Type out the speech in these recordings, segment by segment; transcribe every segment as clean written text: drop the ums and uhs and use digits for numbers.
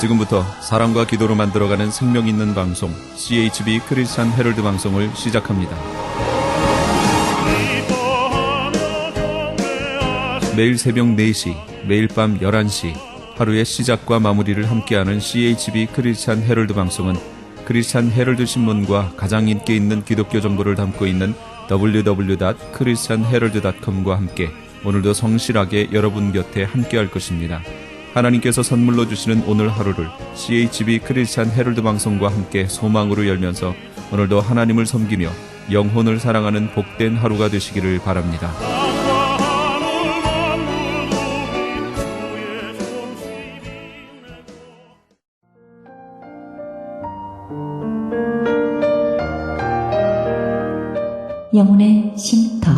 지금부터 사랑과 기도로 만들어가는 생명 있는 방송 CHB 크리스찬 헤럴드 방송을 시작합니다. 매일 새벽 4시, 매일 밤 11시 하루의 시작과 마무리를 함께하는 CHB 크리스찬 헤럴드 방송은 크리스찬 헤럴드 신문과 가장 인기 있는 기독교 정보를 담고 있는 www.christianherald.com과 함께 오늘도 성실하게 여러분 곁에 함께할 것입니다. 하나님께서 선물로 주시는 오늘 하루를 CHB 크리스찬 헤럴드 방송과 함께 소망으로 열면서 오늘도 하나님을 섬기며 영혼을 사랑하는 복된 하루가 되시기를 바랍니다. 영혼의 쉼터.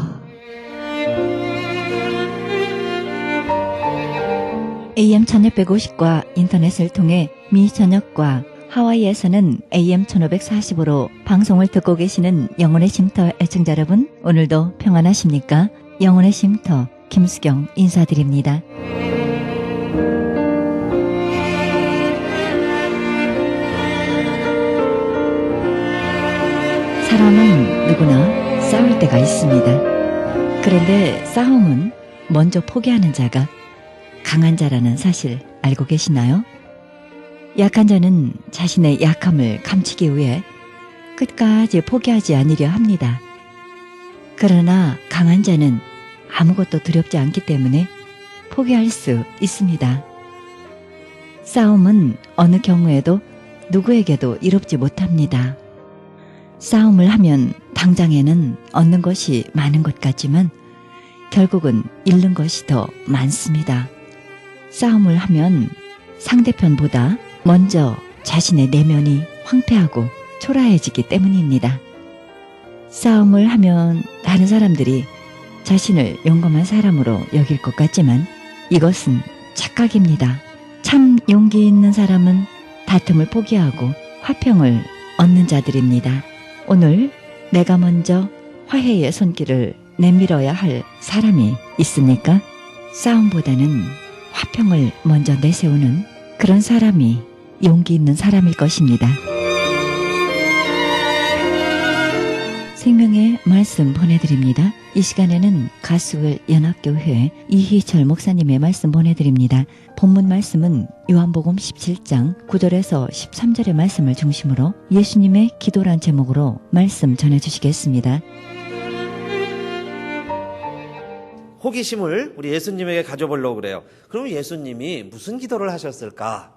AM 1650과 인터넷을 통해 미 전역과 하와이에서는 AM 1545로 방송을 듣고 계시는 영혼의 쉼터 애청자 여러분, 오늘도 평안하십니까? 영혼의 쉼터 김수경 인사드립니다. 사람은 누구나 싸울 때가 있습니다. 그런데 싸움은 먼저 포기하는 자가 강한 자라는 사실 알고 계시나요? 약한 자는 자신의 약함을 감추기 위해 끝까지 포기하지 않으려 합니다. 그러나 강한 자는 아무것도 두렵지 않기 때문에 포기할 수 있습니다. 싸움은 어느 경우에도 누구에게도 이롭지 못합니다. 싸움을 하면 당장에는 얻는 것이 많은 것 같지만 결국은 잃는 것이 더 많습니다. 싸움을 하면 상대편보다 먼저 자신의 내면이 황폐하고 초라해지기 때문입니다. 싸움을 하면 다른 사람들이 자신을 용감한 사람으로 여길 것 같지만 이것은 착각입니다. 참 용기 있는 사람은 다툼을 포기하고 화평을 얻는 자들입니다. 오늘 내가 먼저 화해의 손길을 내밀어야 할 사람이 있습니까? 싸움보다는 화평을 먼저 내세우는 그런 사람이 용기 있는 사람일 것입니다. 생명의 말씀 보내드립니다. 이 시간에는 가수엘 연합교회 이희철 목사님의 말씀 보내드립니다. 본문 말씀은 요한복음 17장 9절에서 13절의 말씀을 중심으로 예수님의 기도란 제목으로 말씀 전해주시겠습니다. 호기심을 우리 예수님에게 가져보려고 그래요. 그럼 예수님이 무슨 기도를 하셨을까?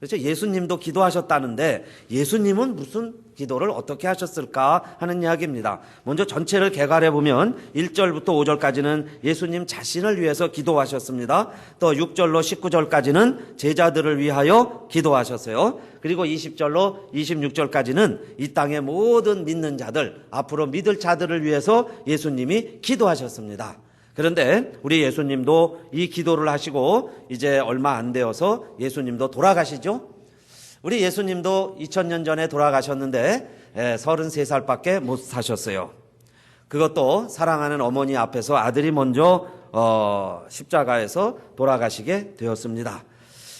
그렇죠? 예수님도 기도하셨다는데 예수님은 무슨 기도를 어떻게 하셨을까 하는 이야기입니다. 먼저 전체를 개괄해 보면 1절부터 5절까지는 예수님 자신을 위해서 기도하셨습니다. 또 6절로 19절까지는 제자들을 위하여 기도하셨어요. 그리고 20절로 26절까지는 이 땅의 모든 믿는 자들, 앞으로 믿을 자들을 위해서 예수님이 기도하셨습니다. 그런데 우리 예수님도 이 기도를 하시고 이제 얼마 안 되어서 예수님도 돌아가시죠. 우리 예수님도 2000년 전에 돌아가셨는데 33살밖에 못 사셨어요. 그것도 사랑하는 어머니 앞에서 아들이 먼저 십자가에서 돌아가시게 되었습니다.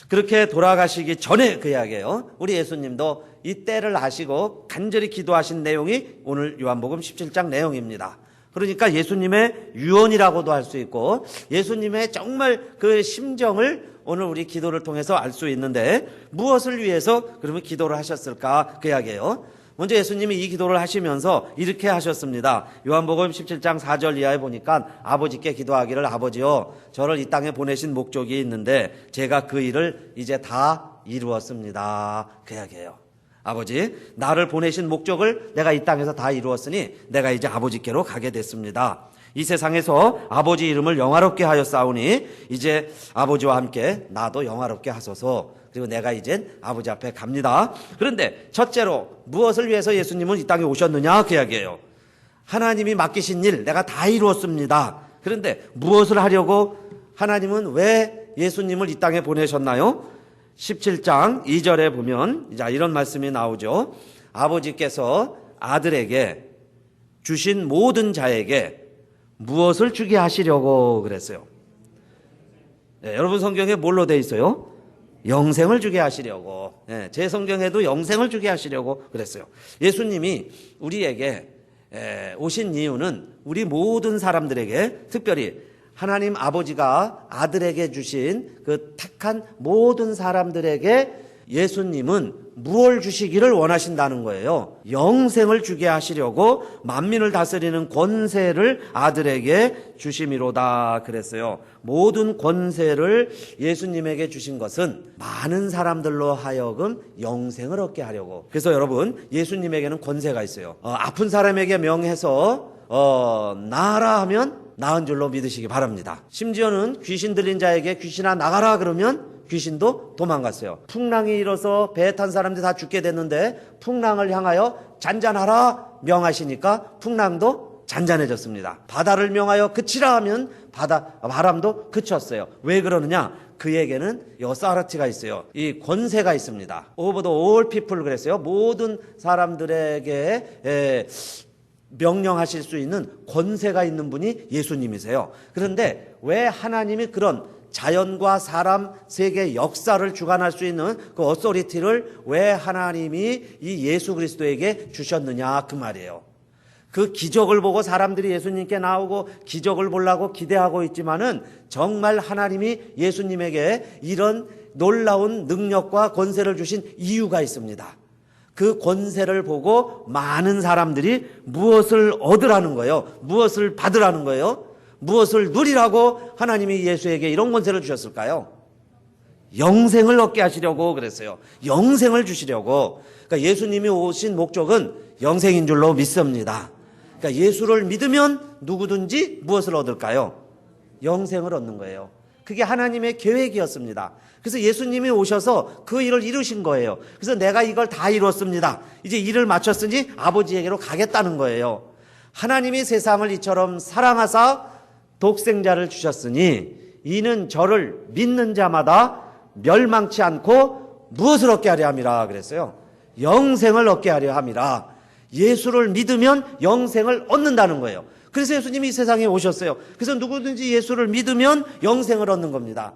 그렇게 돌아가시기 전에 그 이야기예요. 우리 예수님도 이 때를 아시고 간절히 기도하신 내용이 오늘 요한복음 17장 내용입니다. 그러니까 예수님의 유언이라고도 할 수 있고 예수님의 정말 그 심정을 오늘 우리 기도를 통해서 알 수 있는데 무엇을 위해서 그러면 기도를 하셨을까 그 이야기예요. 먼저 예수님이 이 기도를 하시면서 이렇게 하셨습니다. 요한복음 17장 4절 이하에 보니까 아버지께 기도하기를 아버지여 저를 이 땅에 보내신 목적이 있는데 제가 그 일을 이제 다 이루었습니다. 그 이야기예요. 아버지, 나를 보내신 목적을 내가 이 땅에서 다 이루었으니 내가 이제 아버지께로 가게 됐습니다. 이 세상에서 아버지 이름을 영화롭게 하였사오니 이제 아버지와 함께 나도 영화롭게 하소서. 그리고 내가 이젠 아버지 앞에 갑니다. 그런데 첫째로 무엇을 위해서 예수님은 이 땅에 오셨느냐 그 이야기예요. 하나님이 맡기신 일 내가 다 이루었습니다. 그런데 무엇을 하려고 하나님은 왜 예수님을 이 땅에 보내셨나요? 17장 2절에 보면 이런 말씀이 나오죠. 아버지께서 아들에게 주신 모든 자에게 무엇을 주게 하시려고 그랬어요? 네, 여러분 성경에 뭘로 돼 있어요? 영생을 주게 하시려고, 제 성경에도 영생을 주게 하시려고 그랬어요. 예수님이 우리에게 오신 이유는 우리 모든 사람들에게, 특별히 하나님 아버지가 아들에게 주신 그 택한 모든 사람들에게 예수님은 무엇을 주시기를 원하신다는 거예요. 영생을 주게 하시려고 만민을 다스리는 권세를 아들에게 주심이로다 그랬어요. 모든 권세를 예수님에게 주신 것은 많은 사람들로 하여금 영생을 얻게 하려고. 그래서 여러분, 예수님에게는 권세가 있어요. 아픈 사람에게 명해서 나아라 하면 나은 줄로 믿으시기 바랍니다. 심지어는 귀신 들린 자에게 귀신아 나가라 그러면 귀신도 도망갔어요. 풍랑이 일어서 배에 탄 사람들이 다 죽게 됐는데 풍랑을 향하여 잔잔하라 명하시니까 풍랑도 잔잔해졌습니다. 바다를 명하여 그치라 하면 바람도 그쳤어요. 왜 그러느냐? 그에게는 어사리티가 있어요. 이 권세가 있습니다. Over the all people 그랬어요. 모든 사람들에게 명령하실 수 있는 권세가 있는 분이 예수님이세요. 그런데 왜 하나님이 그런 자연과 사람 세계 역사를 주관할 수 있는 그 어소리티를 왜 하나님이 이 예수 그리스도에게 주셨느냐 그 말이에요. 그 기적을 보고 사람들이 예수님께 나오고 기적을 보려고 기대하고 있지만은 정말 하나님이 예수님에게 이런 놀라운 능력과 권세를 주신 이유가 있습니다. 그 권세를 보고 많은 사람들이 무엇을 얻으라는 거예요? 무엇을 받으라는 거예요? 무엇을 누리라고 하나님이 예수에게 이런 권세를 주셨을까요? 영생을 얻게 하시려고 그랬어요. 영생을 주시려고. 그러니까 예수님이 오신 목적은 영생인 줄로 믿습니다. 그러니까 예수를 믿으면 누구든지 무엇을 얻을까요? 영생을 얻는 거예요. 그게 하나님의 계획이었습니다. 그래서 예수님이 오셔서 그 일을 이루신 거예요. 그래서 내가 이걸 다 이뤘습니다. 이제 일을 마쳤으니 아버지에게로 가겠다는 거예요. 하나님이 세상을 이처럼 사랑하사 독생자를 주셨으니 이는 저를 믿는 자마다 멸망치 않고 무엇을 얻게 하려 함이라 그랬어요. 영생을 얻게 하려 함이라. 예수를 믿으면 영생을 얻는다는 거예요. 그래서 예수님이 이 세상에 오셨어요. 그래서 누구든지 예수를 믿으면 영생을 얻는 겁니다.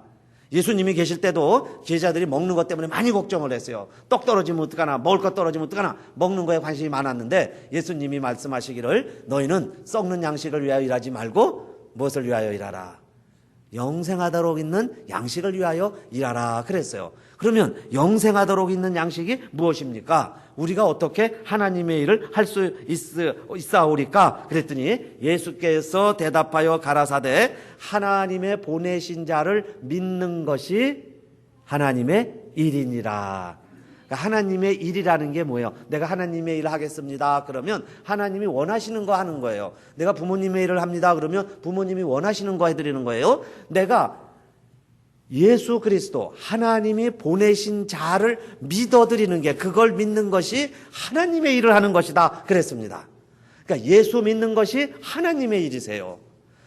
예수님이 계실 때도 제자들이 먹는 것 때문에 많이 걱정을 했어요. 떡 떨어지면 어떡하나, 먹을 것 떨어지면 어떡하나, 먹는 거에 관심이 많았는데 예수님이 말씀하시기를 너희는 썩는 양식을 위하여 일하지 말고 무엇을 위하여 일하라? 영생하도록 있는 양식을 위하여 일하라 그랬어요. 그러면 영생하도록 있는 양식이 무엇입니까? 우리가 어떻게 하나님의 일을 할 수 있사오리까? 그랬더니 예수께서 대답하여 가라사대 하나님의 보내신 자를 믿는 것이 하나님의 일이니라. 그러니까 하나님의 일이라는 게 뭐예요? 내가 하나님의 일을 하겠습니다. 그러면 하나님이 원하시는 거 하는 거예요. 내가 부모님의 일을 합니다. 그러면 부모님이 원하시는 거 해드리는 거예요. 내가 예수 그리스도 하나님이 보내신 자를 믿어드리는 게 그걸 믿는 것이 하나님의 일을 하는 것이다 그랬습니다. 그러니까 예수 믿는 것이 하나님의 일이세요.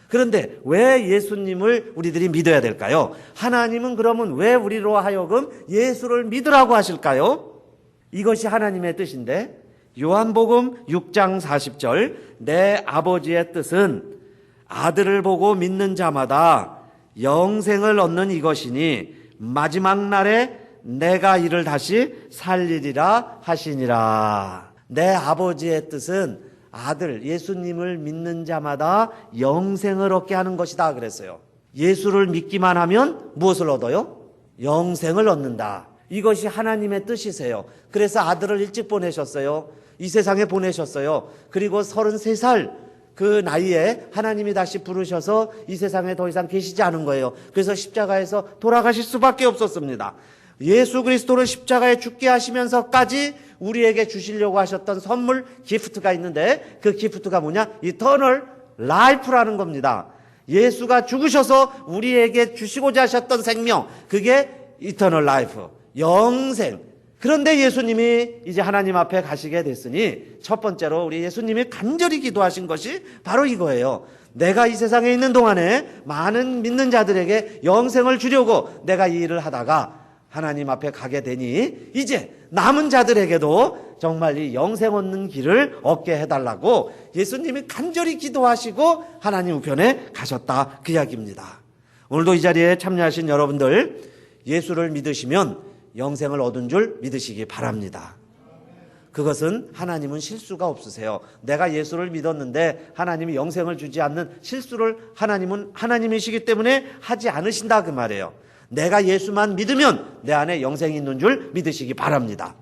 그런데 왜 예수님을 우리들이 믿어야 될까요? 하나님은 그러면 왜 우리로 하여금 예수를 믿으라고 하실까요? 이것이 하나님의 뜻인데 요한복음 6장 40절 내 아버지의 뜻은 아들을 보고 믿는 자마다 영생을 얻는 이것이니 마지막 날에 내가 이를 다시 살리리라 하시니라. 내 아버지의 뜻은 아들 예수님을 믿는 자마다 영생을 얻게 하는 것이다 그랬어요. 예수를 믿기만 하면 무엇을 얻어요? 영생을 얻는다. 이것이 하나님의 뜻이세요. 그래서 아들을 일찍 보내셨어요. 이 세상에 보내셨어요. 그리고 33살 그 나이에 하나님이 다시 부르셔서 이 세상에 더 이상 계시지 않은 거예요. 그래서 십자가에서 돌아가실 수밖에 없었습니다. 예수 그리스도를 십자가에 죽게 하시면서까지 우리에게 주시려고 하셨던 선물 기프트가 있는데 그 기프트가 뭐냐? 이터널 라이프라는 겁니다. 예수가 죽으셔서 우리에게 주시고자 하셨던 생명, 그게 이터널 라이프, 영생. 그런데 예수님이 이제 하나님 앞에 가시게 됐으니 첫 번째로 우리 예수님이 간절히 기도하신 것이 바로 이거예요. 내가 이 세상에 있는 동안에 많은 믿는 자들에게 영생을 주려고 내가 이 일을 하다가 하나님 앞에 가게 되니 이제 남은 자들에게도 정말 이 영생 얻는 길을 얻게 해달라고 예수님이 간절히 기도하시고 하나님 우편에 가셨다 그 이야기입니다. 오늘도 이 자리에 참여하신 여러분들 예수를 믿으시면 영생을 얻은 줄 믿으시기 바랍니다. 그것은 하나님은 실수가 없으세요. 내가 예수를 믿었는데 하나님이 영생을 주지 않는 실수를 하나님은 하나님이시기 때문에 하지 않으신다 그 말이에요. 내가 예수만 믿으면 내 안에 영생이 있는 줄 믿으시기 바랍니다.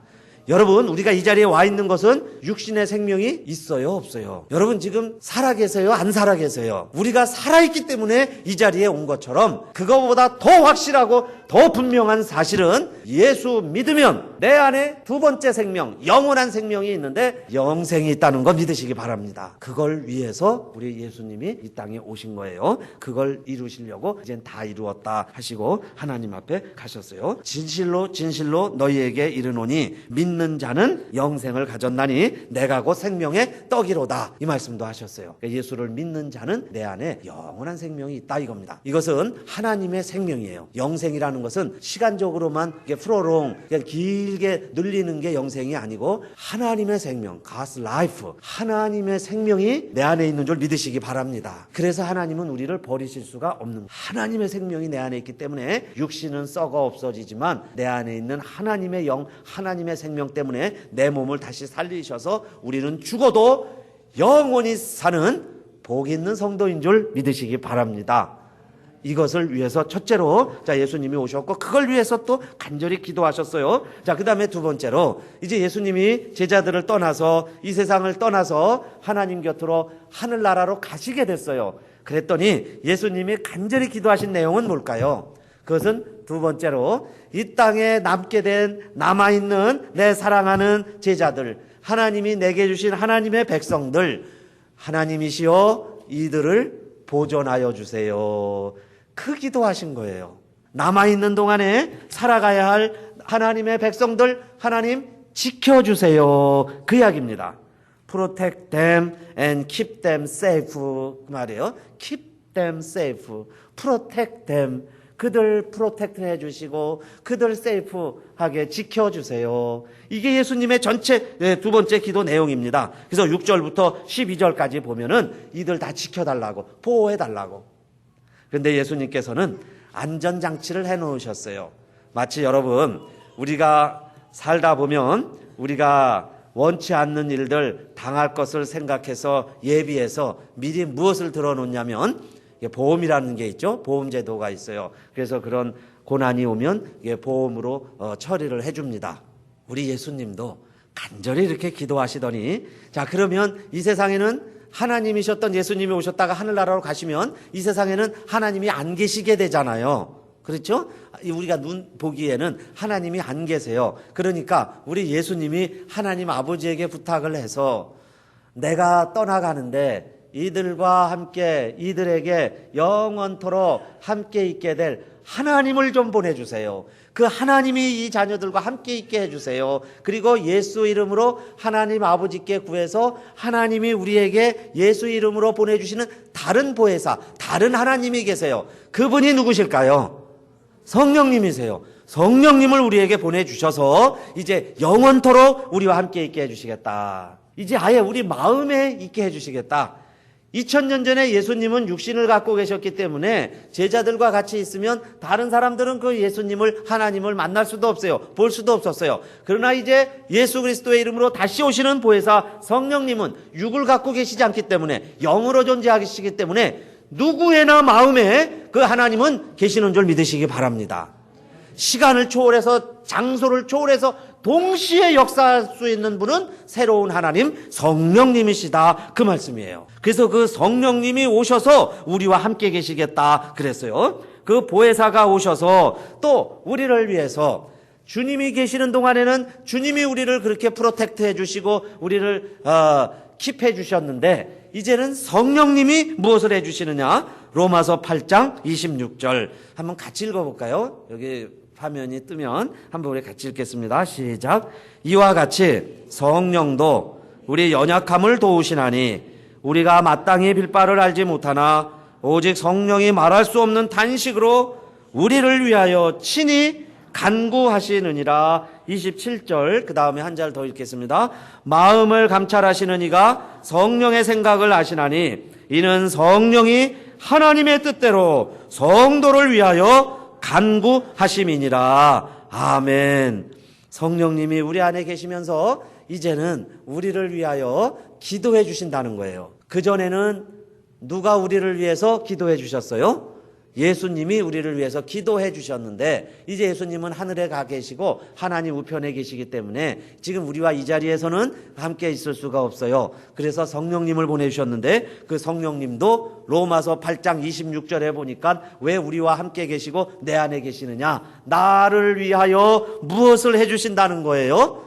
여러분, 우리가 이 자리에 와 있는 것은 육신의 생명이 있어요, 없어요? 여러분 지금 살아계세요, 안 살아계세요? 우리가 살아있기 때문에 이 자리에 온 것처럼 그거보다 더 확실하고 더 분명한 사실은 예수 믿으면 내 안에 두 번째 생명, 영원한 생명이 있는데 영생이 있다는 거 믿으시기 바랍니다. 그걸 위해서 우리 예수님이 이 땅에 오신 거예요. 그걸 이루시려고 이젠 다 이루었다 하시고 하나님 앞에 가셨어요. 진실로 진실로 너희에게 이르노니 믿는 자는 영생을 가졌나니 내가 곧 생명의 떡이로다, 이 말씀도 하셨어요. 그러니까 예수를 믿는 자는 내 안에 영원한 생명이 있다 이겁니다. 이것은 하나님의 생명이에요. 영생이라는 것은 시간적으로만 프로롱 길게 늘리는 게 영생이 아니고 하나님의 생명, God's life, 하나님의 생명이 내 안에 있는 줄 믿으시기 바랍니다. 그래서 하나님은 우리를 버리실 수가 없는, 하나님의 생명이 내 안에 있기 때문에 육신은 썩어 없어지지만 내 안에 있는 하나님의 영, 하나님의 생명 때문에 내 몸을 다시 살리셔서 우리는 죽어도 영원히 사는 복 있는 성도인 줄 믿으시기 바랍니다. 이것을 위해서 첫째로 예수님이 오셨고 그걸 위해서 또 간절히 기도하셨어요. 그 다음에 두 번째로 이제 예수님이 제자들을 떠나서 이 세상을 떠나서 하나님 곁으로 하늘나라로 가시게 됐어요. 그랬더니 예수님이 간절히 기도하신 내용은 뭘까요? 그것은 두 번째로 이 땅에 남아있는 내 사랑하는 제자들, 하나님이 내게 주신 하나님의 백성들, 하나님이시여 이들을 보존하여 주세요. 그 기도하신 거예요. 남아있는 동안에 살아가야 할 하나님의 백성들, 하나님 지켜주세요, 그 이야기입니다. Protect them and keep them safe, 그 말이에요. Keep them safe, protect them, 그들 프로텍트 해주시고 그들 세이프하게 지켜주세요. 이게 예수님의 전체 두 번째 기도 내용입니다. 그래서 6절부터 12절까지 보면은 이들 다 지켜달라고, 보호해달라고. 그런데 예수님께서는 안전장치를 해놓으셨어요. 마치 여러분, 우리가 살다 보면 우리가 원치 않는 일들 당할 것을 생각해서 예비해서 미리 무엇을 들어놓냐면 보험이라는 게 있죠. 보험제도가 있어요. 그래서 그런 고난이 오면 보험으로 처리를 해줍니다. 우리 예수님도 간절히 이렇게 기도하시더니, 그러면 이 세상에는 하나님이셨던 예수님이 오셨다가 하늘나라로 가시면 이 세상에는 하나님이 안 계시게 되잖아요. 그렇죠? 우리가 눈 보기에는 하나님이 안 계세요. 그러니까 우리 예수님이 하나님 아버지에게 부탁을 해서 내가 떠나가는데 이들과 함께 이들에게 영원토록 함께 있게 될 하나님을 좀 보내주세요. 그 하나님이 이 자녀들과 함께 있게 해주세요. 그리고 예수 이름으로 하나님 아버지께 구해서 하나님이 우리에게 예수 이름으로 보내주시는 다른 보혜사, 다른 하나님이 계세요. 그분이 누구실까요? 성령님이세요. 성령님을 우리에게 보내주셔서 이제 영원토록 우리와 함께 있게 해주시겠다. 이제 아예 우리 마음에 있게 해주시겠다. 2000년 전에 예수님은 육신을 갖고 계셨기 때문에 제자들과 같이 있으면 다른 사람들은 그 예수님을, 하나님을 만날 수도 없어요. 볼 수도 없었어요. 그러나 이제 예수 그리스도의 이름으로 다시 오시는 보혜사 성령님은 육을 갖고 계시지 않기 때문에, 영으로 존재하시기 때문에 누구에나 마음에 그 하나님은 계시는 줄 믿으시기 바랍니다. 시간을 초월해서, 장소를 초월해서 동시에 역사할 수 있는 분은 새로운 하나님 성령님이시다, 그 말씀이에요. 그래서 그 성령님이 오셔서 우리와 함께 계시겠다 그랬어요. 그 보혜사가 오셔서 또 우리를 위해서, 주님이 계시는 동안에는 주님이 우리를 그렇게 프로텍트 해주시고 우리를 킵해 주셨는데 이제는 성령님이 무엇을 해주시느냐? 로마서 8장 26절 한번 같이 읽어볼까요? 여기 화면이 뜨면 한번 우리 같이 읽겠습니다. 시작. 이와 같이 성령도 우리 연약함을 도우시나니 우리가 마땅히 빌 바를 알지 못하나 오직 성령이 말할 수 없는 탄식으로 우리를 위하여 친히 간구하시느니라. 27절 그 다음에 한 절 더 읽겠습니다. 마음을 감찰하시는 이가 성령의 생각을 아시나니 이는 성령이 하나님의 뜻대로 성도를 위하여 간구하심이니라. 아멘. 성령님이 우리 안에 계시면서 이제는 우리를 위하여 기도해 주신다는 거예요. 그전에는 누가 우리를 위해서 기도해 주셨어요? 예수님이 우리를 위해서 기도해 주셨는데 이제 예수님은 하늘에 가 계시고 하나님 우편에 계시기 때문에 지금 우리와 이 자리에서는 함께 있을 수가 없어요. 그래서 성령님을 보내주셨는데 그 성령님도 로마서 8장 26절에 보니까 왜 우리와 함께 계시고 내 안에 계시느냐, 나를 위하여 무엇을 해주신다는 거예요?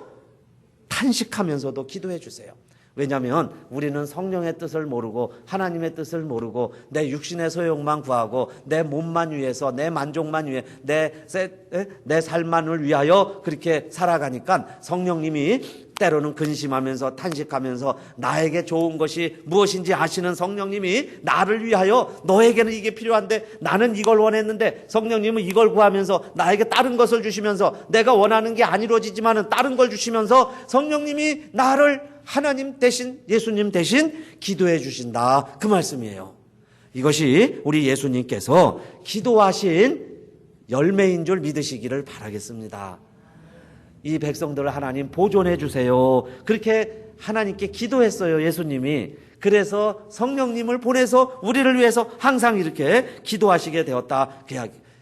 탄식하면서도 기도해 주세요. 왜냐하면 우리는 성령의 뜻을 모르고 하나님의 뜻을 모르고 내 육신의 소욕만 구하고 내 몸만 위해서 내 만족만 위해 내 삶만을 위하여 그렇게 살아가니까 성령님이 때로는 근심하면서 탄식하면서 나에게 좋은 것이 무엇인지 아시는 성령님이 나를 위하여 너에게는 이게 필요한데 나는 이걸 원했는데 성령님은 이걸 구하면서 나에게 다른 것을 주시면서 내가 원하는 게 안 이루어지지만은 다른 걸 주시면서 성령님이 나를 하나님 대신 예수님 대신 기도해 주신다, 그 말씀이에요. 이것이 우리 예수님께서 기도하신 열매인 줄 믿으시기를 바라겠습니다. 이 백성들을 하나님 보존해 주세요. 그렇게 하나님께 기도했어요, 예수님이. 그래서 성령님을 보내서 우리를 위해서 항상 이렇게 기도하시게 되었다.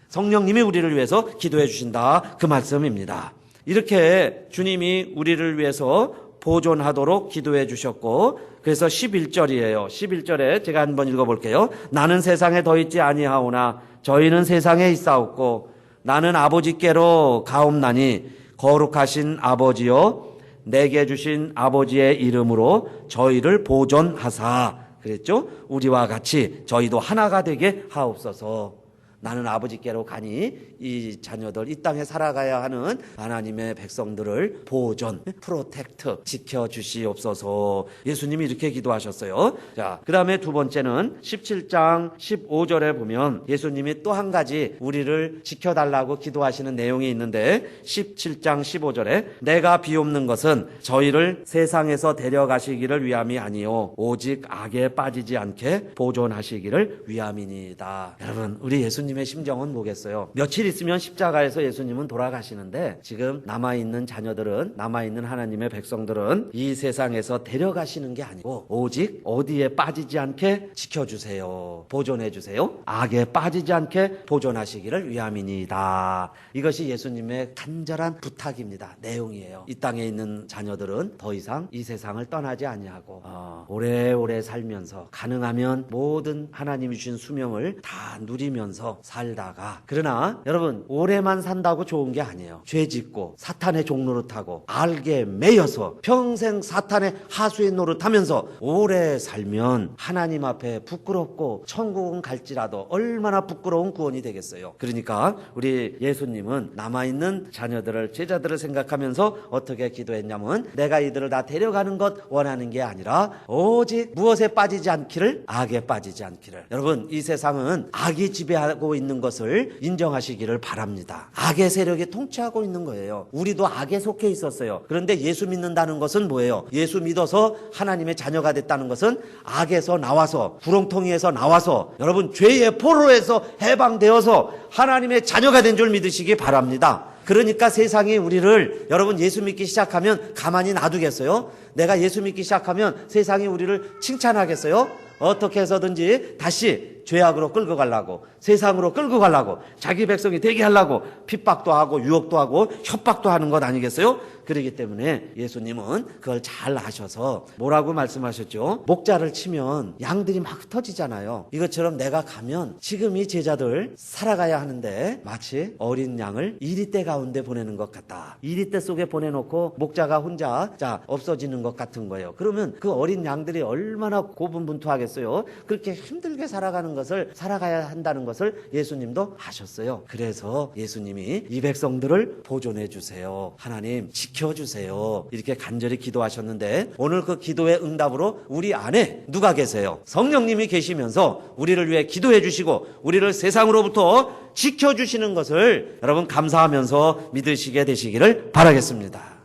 성령님이 우리를 위해서 기도해 주신다, 그 말씀입니다. 이렇게 주님이 우리를 위해서 보존하도록 기도해 주셨고, 그래서 11절이에요. 11절에 제가 한번 읽어볼게요. 나는 세상에 더 있지 아니하오나 저희는 세상에 있사옵고 나는 아버지께로 가옵나니 거룩하신 아버지여 내게 주신 아버지의 이름으로 저희를 보존하사. 그랬죠? 우리와 같이 저희도 하나가 되게 하옵소서. 나는 아버지께로 가니 이 자녀들, 이 땅에 살아가야 하는 하나님의 백성들을 보존, 프로텍트, 지켜주시옵소서. 예수님이 이렇게 기도하셨어요. 자, 그 다음에 두 번째는 17장 15절에 보면 예수님이 또 한 가지 우리를 지켜달라고 기도하시는 내용이 있는데 17장 15절에 내가 비옵는 것은 저희를 세상에서 데려가시기를 위함이 아니요 오직 악에 빠지지 않게 보존하시기를 위함이니이다. 여러분, 우리 예수님의 심정은 뭐겠어요? 며칠 있으면 십자가에서 예수님은 돌아가시는데 지금 남아있는 자녀들은, 남아있는 하나님의 백성들은 이 세상에서 데려가시는 게 아니고 오직 어디에 빠지지 않게 지켜주세요, 보존해주세요, 악에 빠지지 않게 보존하시기를 위함이니이다. 이것이 예수님의 간절한 부탁입니다, 내용이에요. 이 땅에 있는 자녀들은 더 이상 이 세상을 떠나지 아니하고 오래오래 살면서 가능하면 모든 하나님이 주신 수명을 다 누리면서 살다가, 그러나 여러분 오래만 산다고 좋은 게 아니에요. 죄 짓고 사탄의 종노릇하고 알게 매여서 평생 사탄의 하수인 노릇하면서 오래 살면 하나님 앞에 부끄럽고 천국은 갈지라도 얼마나 부끄러운 구원이 되겠어요. 그러니까 우리 예수님은 남아있는 자녀들을, 제자들을 생각하면서 어떻게 기도했냐면 내가 이들을 다 데려가는 것 원하는 게 아니라 오직 무엇에 빠지지 않기를, 악에 빠지지 않기를. 여러분, 이 세상은 악이 지배하고 있는 것을 인정하시기를 바랍니다. 악의 세력이 통치하고 있는 거예요. 우리도 악에 속해 있었어요. 그런데 예수 믿는다는 것은 뭐예요? 예수 믿어서 하나님의 자녀가 됐다는 것은 악에서 나와서, 구렁텅이에서 나와서, 여러분 죄의 포로에서 해방되어서 하나님의 자녀가 된 줄 믿으시기 바랍니다. 그러니까 세상이 우리를, 여러분 예수 믿기 시작하면 가만히 놔두겠어요? 내가 예수 믿기 시작하면 세상이 우리를 칭찬하겠어요? 어떻게 해서든지 다시 죄악으로 끌고 가려고, 세상으로 끌고 가려고, 자기 백성이 되게 하려고 핍박도 하고 유혹도 하고 협박도 하는 것 아니겠어요? 그렇기 때문에 예수님은 그걸 잘 아셔서 뭐라고 말씀하셨죠? 목자를 치면 양들이 막 흩어지잖아요. 이것처럼 내가 가면 지금 이 제자들 살아가야 하는데 마치 어린 양을 이리떼 가운데 보내는 것 같다. 이리떼 속에 보내놓고 목자가 혼자 없어지는 것 같은 거예요. 그러면 그 어린 양들이 얼마나 고분분투하겠어요? 그렇게 힘들게 살아가야 한다는 것을 예수님도 아셨어요. 그래서 예수님이 이 백성들을 보존해 주세요, 하나님 지켜주세요, 이렇게 간절히 기도하셨는데 오늘 그 기도의 응답으로 우리 안에 누가 계세요? 성령님이 계시면서 우리를 위해 기도해 주시고 우리를 세상으로부터 지켜주시는 것을 여러분 감사하면서 믿으시게 되시기를 바라겠습니다.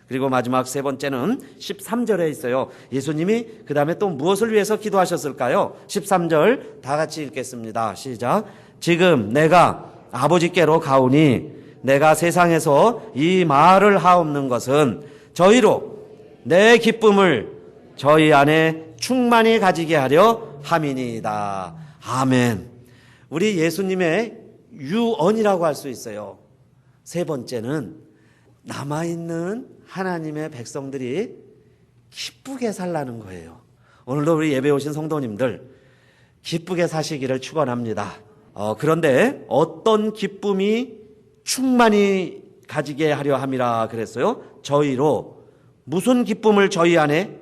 그리고 마지막 세 번째는 13절에 있어요. 예수님이 그 다음에 또 무엇을 위해서 기도하셨을까요? 13절 다 같이 읽겠습니다. 시작. 지금 내가 아버지께로 가오니 내가 세상에서 이 말을 하옵는 것은 저희로 내 기쁨을 저희 안에 충만히 가지게 하려 함이니이다. 아멘. 우리 예수님의 유언이라고 할 수 있어요. 세 번째는 남아있는 하나님의 백성들이 기쁘게 살라는 거예요. 오늘도 우리 예배 오신 성도님들 기쁘게 사시기를 축원합니다. 그런데 어떤 기쁨이 충만히 가지게 하려 함이라 그랬어요? 저희로 무슨 기쁨을 저희 안에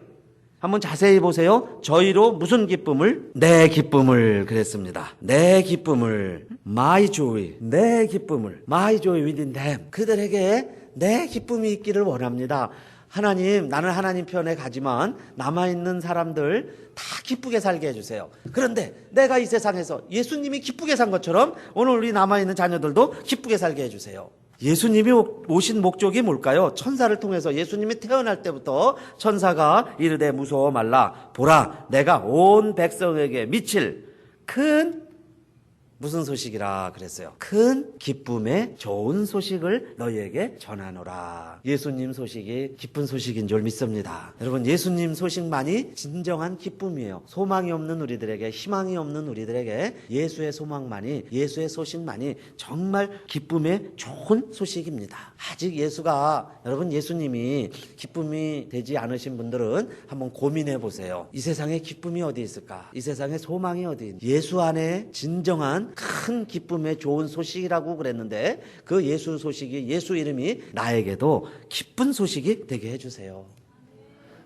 한번 자세히 보세요. 저희로 무슨 기쁨을? 내 기쁨을 그랬습니다. 내 기쁨을 my joy, 내 기쁨을 my joy within them. 그들에게 내 기쁨이 있기를 원합니다. 하나님, 나는 하나님 편에 가지만 남아있는 사람들 다 기쁘게 살게 해주세요. 그런데 내가 이 세상에서 예수님이 기쁘게 산 것처럼 오늘 우리 남아있는 자녀들도 기쁘게 살게 해주세요. 예수님이 오신 목적이 뭘까요? 천사를 통해서 예수님이 태어날 때부터 천사가 이르되 무서워 말라. 보라, 내가 온 백성에게 미칠 큰 무슨 소식이라 그랬어요? 큰 기쁨의 좋은 소식을 너희에게 전하노라. 예수님 소식이 기쁜 소식인 줄 믿습니다. 여러분, 예수님 소식만이 진정한 기쁨이에요. 소망이 없는 우리들에게, 희망이 없는 우리들에게 예수의 소망만이, 예수의 소식만이 정말 기쁨의 좋은 소식입니다. 아직 예수가, 여러분, 예수님이 기쁨이 되지 않으신 분들은 한번 고민해 보세요. 이 세상에 기쁨이 어디 있을까? 이 세상에 소망이 어디 있는가? 예수 안에 진정한 큰 기쁨의 좋은 소식이라고 그랬는데 그 예수 소식이, 예수 이름이 나에게도 기쁜 소식이 되게 해주세요.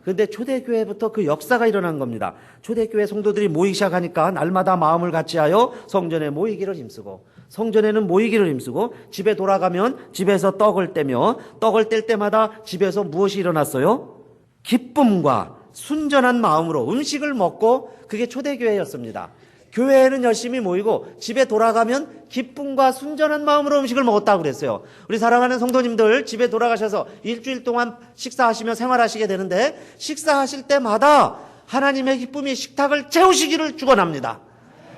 그런데 초대교회부터 그 역사가 일어난 겁니다. 초대교회 성도들이 모이기 시작하니까 날마다 마음을 같이하여 성전에 모이기를 힘쓰고, 성전에는 모이기를 힘쓰고, 집에 돌아가면 집에서 떡을 떼며, 떡을 뗄 때마다 집에서 무엇이 일어났어요? 기쁨과 순전한 마음으로 음식을 먹고, 그게 초대교회였습니다. 교회에는 열심히 모이고 집에 돌아가면 기쁨과 순전한 마음으로 음식을 먹었다고 그랬어요. 우리 사랑하는 성도님들, 집에 돌아가셔서 일주일 동안 식사하시며 생활하시게 되는데 식사하실 때마다 하나님의 기쁨이 식탁을 채우시기를 축원합니다.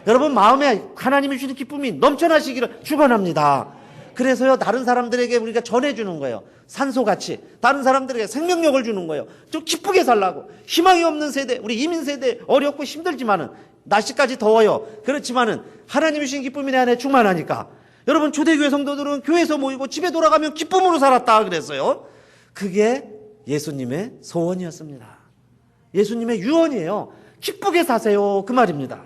여러분, 마음에 하나님이 주신 기쁨이 넘쳐나시기를 축원합니다. 그래서요, 다른 사람들에게 우리가 전해주는 거예요. 산소같이 다른 사람들에게 생명력을 주는 거예요. 좀 기쁘게 살라고. 희망이 없는 세대, 우리 이민 세대, 어렵고 힘들지만은, 날씨까지 더워요. 그렇지만은 하나님이 주신 기쁨이 내 안에 충만하니까, 여러분, 초대교회 성도들은 교회에서 모이고 집에 돌아가면 기쁨으로 살았다 그랬어요. 그게 예수님의 소원이었습니다. 예수님의 유언이에요. 기쁘게 사세요, 그 말입니다.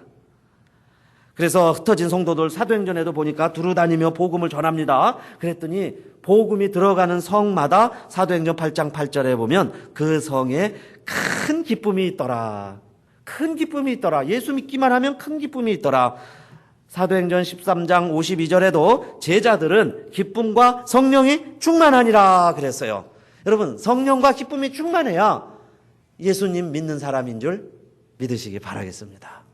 그래서 흩어진 성도들 사도행전에도 보니까 두루 다니며 복음을 전합니다. 그랬더니 복음이 들어가는 성마다 사도행전 8장 8절에 보면 그 성에 큰 기쁨이 있더라. 큰 기쁨이 있더라. 예수 믿기만 하면 큰 기쁨이 있더라. 사도행전 13장 52절에도 제자들은 기쁨과 성령이 충만하니라 그랬어요. 여러분, 성령과 기쁨이 충만해야 예수님 믿는 사람인 줄 믿으시기 바라겠습니다.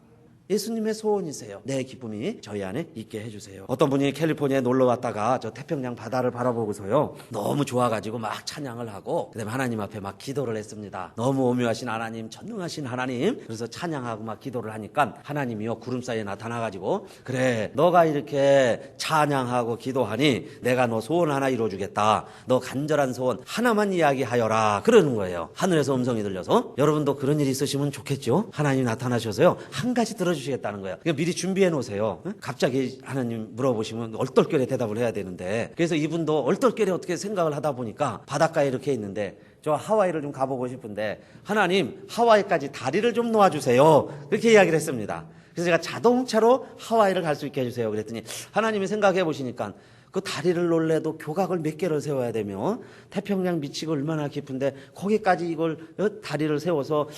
예수님의 소원이세요. 내 기쁨이 저희 안에 있게 해주세요. 어떤 분이 캘리포니아에 놀러 왔다가 저 태평양 바다를 바라보고서요, 너무 좋아가지고 막 찬양을 하고 그다음에 하나님 앞에 막 기도를 했습니다. 너무 오묘하신 하나님, 전능하신 하나님. 그래서 찬양하고 막 기도를 하니까 하나님이요, 구름 사이에 나타나가지고, 그래, 너가 이렇게 찬양하고 기도하니 내가 너 소원 하나 이루어주겠다. 너 간절한 소원 하나만 이야기하여라, 그러는 거예요. 하늘에서 음성이 들려서. 여러분도 그런 일이 있으시면 좋겠죠? 하나님이 나타나셔서요, 한 가지 들어주시겠다는 거예요. 그러니까 미리 준비해 놓으세요. 갑자기 하나님 물어보시면 얼떨결에 대답을 해야 되는데, 그래서 이분도 얼떨결에 어떻게 생각을 하다 보니까 바닷가에 이렇게 있는데, 저 하와이를 좀 가보고 싶은데 하나님, 하와이까지 다리를 좀 놓아주세요, 그렇게 이야기를 했습니다. 그래서 제가 자동차로 하와이를 갈 수 있게 해주세요 그랬더니 하나님이 생각해 보시니까 그 다리를 놓으려도 교각을 몇 개를 세워야 되며 태평양 미치고 얼마나 깊은데 거기까지 이걸 다리를 세워서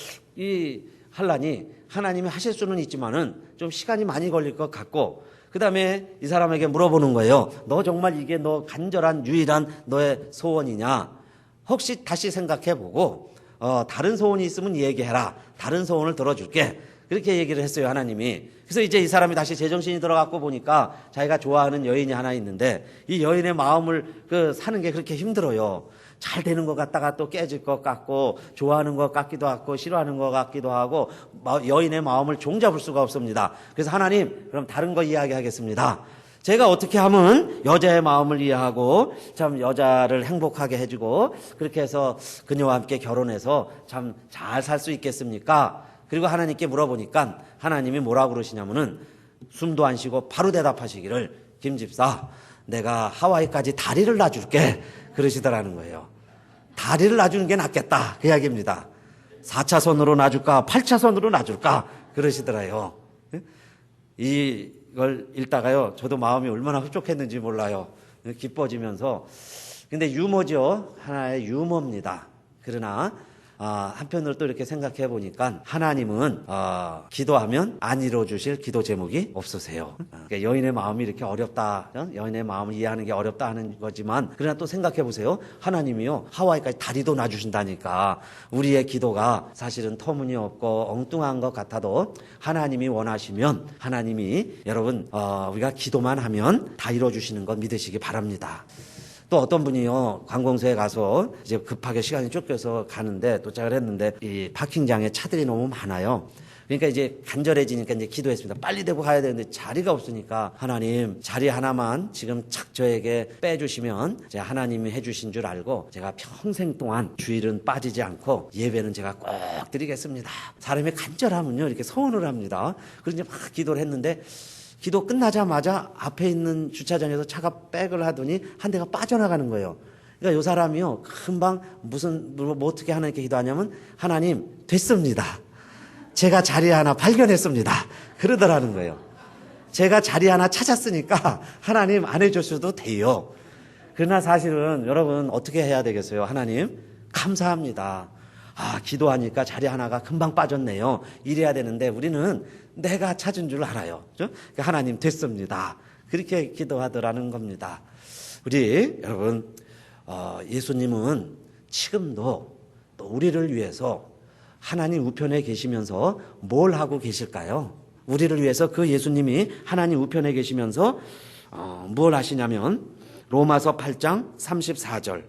하려니 하나님이 하실 수는 있지만은 좀 시간이 많이 걸릴 것 같고, 그 다음에 이 사람에게 물어보는 거예요. 너 정말 이게 너 간절한 유일한 너의 소원이냐? 혹시 다시 생각해보고 다른 소원이 있으면 얘기해라. 다른 소원을 들어줄게. 그렇게 얘기를 했어요, 하나님이. 그래서 이제 이 사람이 다시 제정신이 들어갔고 보니까 자기가 좋아하는 여인이 하나 있는데 이 여인의 마음을 사는 게 그렇게 힘들어요. 잘 되는 것 같다가 또 깨질 것 같고, 좋아하는 것 같기도 하고 싫어하는 것 같기도 하고, 여인의 마음을 종잡을 수가 없습니다. 그래서 하나님, 그럼 다른 거 이야기하겠습니다. 제가 어떻게 하면 여자의 마음을 이해하고 참 여자를 행복하게 해주고 그렇게 해서 그녀와 함께 결혼해서 참 잘 살 수 있겠습니까? 그리고 하나님께 물어보니까 하나님이 뭐라고 그러시냐면은 숨도 안 쉬고 바로 대답하시기를 김집사 내가 하와이까지 다리를 놔줄게 그러시더라는 거예요. 다리를 놔주는 게 낫겠다 그 이야기입니다. 4차선으로 놔줄까 8차선으로 놔줄까 그러시더라요. 이걸 읽다가요 저도 마음이 얼마나 흡족했는지 몰라요. 기뻐지면서 근데 유머죠. 하나의 유머입니다. 그러나 한편으로 또 이렇게 생각해 보니까 하나님은 기도하면 안 이루어주실 기도 제목이 없으세요. 그러니까 여인의 마음이 이렇게 어렵다, 여인의 마음을 이해하는 게 어렵다 하는 거지만 그러나 또 생각해 보세요. 하나님이요 하와이까지 다리도 놔주신다니까 우리의 기도가 사실은 터무니없고 엉뚱한 것 같아도 하나님이 원하시면 하나님이 여러분 우리가 기도만 하면 다 이루어주시는 것 믿으시기 바랍니다. 또 어떤 분이요 관공서에 가서 이제 급하게 시간이 쫓겨서 가는데 도착을 했는데 이 파킹장에 차들이 너무 많아요. 그러니까 이제 간절해지니까 이제 기도했습니다. 빨리 대고 가야 되는데 자리가 없으니까 하나님 자리 하나만 지금 착 저에게 빼주시면 제가 하나님이 해주신 줄 알고 제가 평생 동안 주일은 빠지지 않고 예배는 제가 꼭 드리겠습니다. 사람이 간절하면요 이렇게 소원을 합니다. 그래서 이제 막 기도를 했는데 기도 끝나자마자 앞에 있는 주차장에서 차가 백을 하더니 한 대가 빠져나가는 거예요. 그러니까 이 사람이요 금방 뭐 어떻게 하나님께 기도하냐면 하나님 됐습니다. 제가 자리 하나 발견했습니다. 그러더라는 거예요. 제가 자리 하나 찾았으니까 하나님 안 해주셔도 돼요. 그러나 사실은 여러분 어떻게 해야 되겠어요? 하나님 감사합니다. 기도하니까 자리 하나가 금방 빠졌네요. 이래야 되는데 우리는 내가 찾은 줄 알아요. 그렇죠? 하나님 됐습니다. 그렇게 기도하더라는 겁니다. 우리 여러분 예수님은 지금도 또 우리를 위해서 하나님 우편에 계시면서 뭘 하고 계실까요? 우리를 위해서 그 예수님이 하나님 우편에 계시면서 뭘 하시냐면 로마서 8장 34절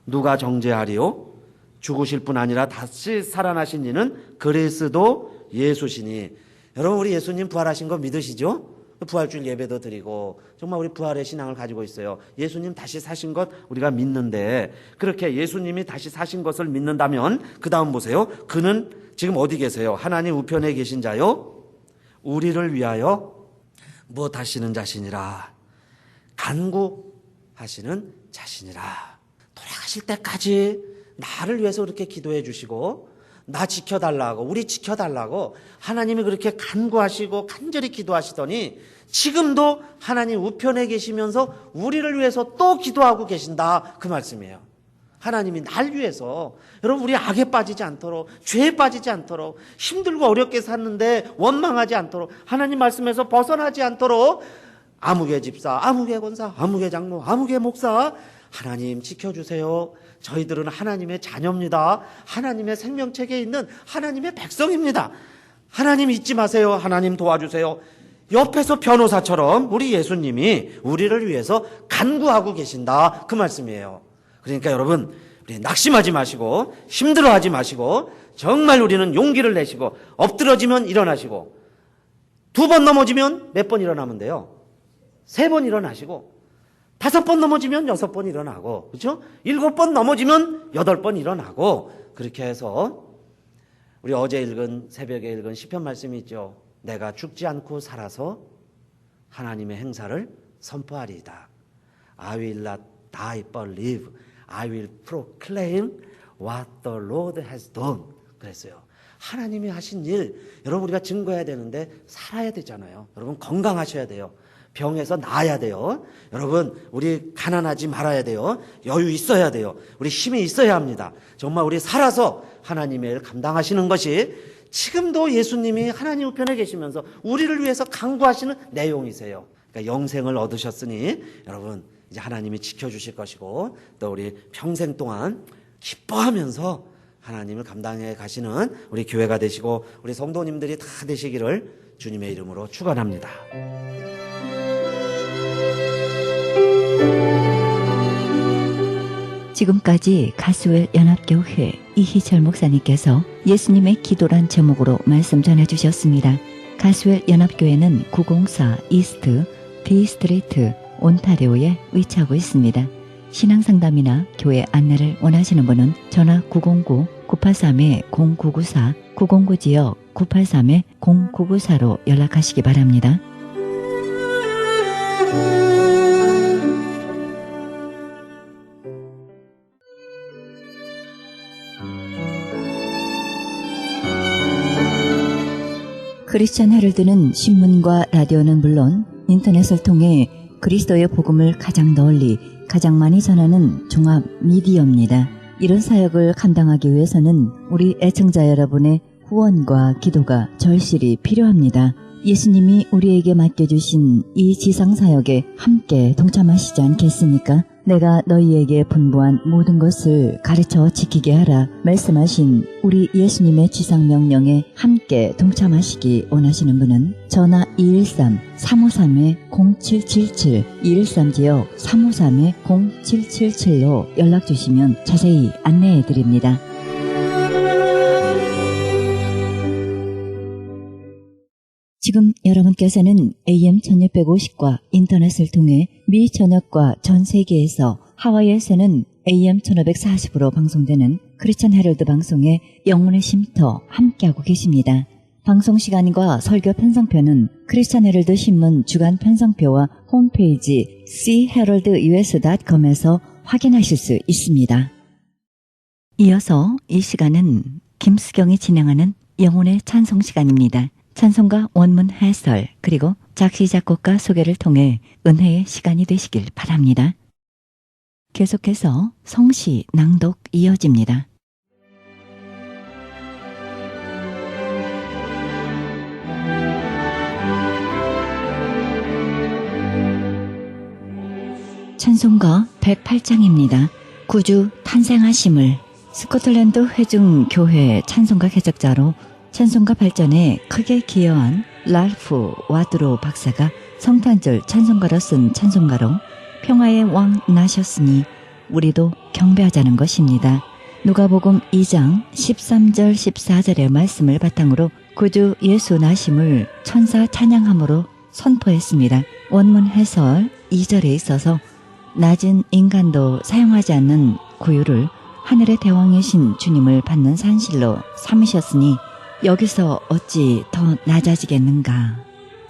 누가 정죄하리요? 죽으실 뿐 아니라 다시 살아나신 이는 그리스도 예수시니 여러분 우리 예수님 부활하신 거 믿으시죠? 부활주일 예배도 드리고 정말 우리 부활의 신앙을 가지고 있어요. 예수님 다시 사신 것 우리가 믿는데 그렇게 예수님이 다시 사신 것을 믿는다면 그 다음 보세요. 그는 지금 어디 계세요? 하나님 우편에 계신 자요 우리를 위하여 무엇 하시는 자신이라 간구하시는 자신이라 돌아가실 때까지 나를 위해서 그렇게 기도해 주시고 나 지켜달라고 우리 지켜달라고 하나님이 그렇게 간구하시고 간절히 기도하시더니 지금도 하나님 우편에 계시면서 우리를 위해서 또 기도하고 계신다 그 말씀이에요. 하나님이 날 위해서 여러분 우리 악에 빠지지 않도록 죄에 빠지지 않도록 힘들고 어렵게 샀는데 원망하지 않도록 하나님 말씀에서 벗어나지 않도록 아무개 집사 아무개 권사 아무개 장로 아무개 목사 하나님 지켜주세요. 저희들은 하나님의 자녀입니다. 하나님의 생명책에 있는 하나님의 백성입니다. 하나님 잊지 마세요. 하나님 도와주세요. 옆에서 변호사처럼 우리 예수님이 우리를 위해서 간구하고 계신다 그 말씀이에요. 그러니까 여러분 우리 낙심하지 마시고 힘들어하지 마시고 정말 우리는 용기를 내시고 엎드러지면 일어나시고 2번 넘어지면 몇 번 일어나면 돼요? 3번 일어나시고 5번 넘어지면 6번 일어나고, 그렇죠? 7번 넘어지면 8번 일어나고, 그렇게 해서 우리 어제 읽은 새벽에 읽은 시편 말씀이 있죠. 내가 죽지 않고 살아서 하나님의 행사를 선포하리이다. I will not die but live. I will proclaim what the Lord has done. 그랬어요. 하나님이 하신 일, 여러분 우리가 증거해야 되는데 살아야 되잖아요. 여러분 건강하셔야 돼요. 병에서 나아야 돼요. 여러분 우리 가난하지 말아야 돼요. 여유 있어야 돼요. 우리 힘이 있어야 합니다. 정말 우리 살아서 하나님의 일 감당하시는 것이 지금도 예수님이 하나님 우편에 계시면서 우리를 위해서 간구하시는 내용이세요. 그러니까 영생을 얻으셨으니 여러분 이제 하나님이 지켜주실 것이고 또 우리 평생 동안 기뻐하면서 하나님을 감당해 가시는 우리 교회가 되시고 우리 성도님들이 다 되시기를 주님의 이름으로 축원합니다. 지금까지 가스웰 연합교회 이희철 목사님께서 예수님의 기도란 제목으로 말씀 전해주셨습니다. 가스웰 연합교회는 904 이스트 D 스트리트 온타리오에 위치하고 있습니다. 신앙상담이나 교회 안내를 원하시는 분은 전화 909-983-0994, 909지역 983-0994로 연락하시기 바랍니다. 크리스천 헤럴드는 신문과 라디오는 물론 인터넷을 통해 그리스도의 복음을 가장 널리 가장 많이 전하는 종합 미디어입니다. 이런 사역을 감당하기 위해서는 우리 애청자 여러분의 후원과 기도가 절실히 필요합니다. 예수님이 우리에게 맡겨주신 이 지상사역에 함께 동참하시지 않겠습니까? 내가 너희에게 분부한 모든 것을 가르쳐 지키게 하라 말씀하신 우리 예수님의 지상명령에 함께 동참하시기 원하시는 분은 전화 213-353-0777, 213지역 353-0777로 연락주시면 자세히 안내해드립니다. 지금 여러분께서는 AM 1650과 인터넷을 통해 미 전역과 전 세계에서 하와이에서는 AM 1540으로 방송되는 크리스천 헤럴드 방송의 영혼의 쉼터 함께하고 계십니다. 방송 시간과 설교 편성표는 크리스천 헤럴드 신문 주간 편성표와 홈페이지 cheheraldus.com에서 확인하실 수 있습니다. 이어서 이 시간은 김수경이 진행하는 영혼의 찬송 시간입니다. 찬송가 원문 해설 그리고 작시 작곡가 소개를 통해 은혜의 시간이 되시길 바랍니다. 계속해서 성시 낭독 이어집니다. 찬송가 108장입니다. 구주 탄생하심을. 스코틀랜드 회중교회 찬송가 개척자로 찬송가 발전에 크게 기여한 랄프 와드로 박사가 성탄절 찬송가로 쓴 찬송가로 평화의 왕 나셨으니 우리도 경배하자는 것입니다. 누가복음 2장 13절 14절의 말씀을 바탕으로 구주 예수 나심을 천사 찬양함으로 선포했습니다. 원문 해설 2절에 있어서 낮은 인간도 사용하지 않는 구유를 하늘의 대왕이신 주님을 받는 산실로 삼으셨으니 여기서 어찌 더 낮아지겠는가.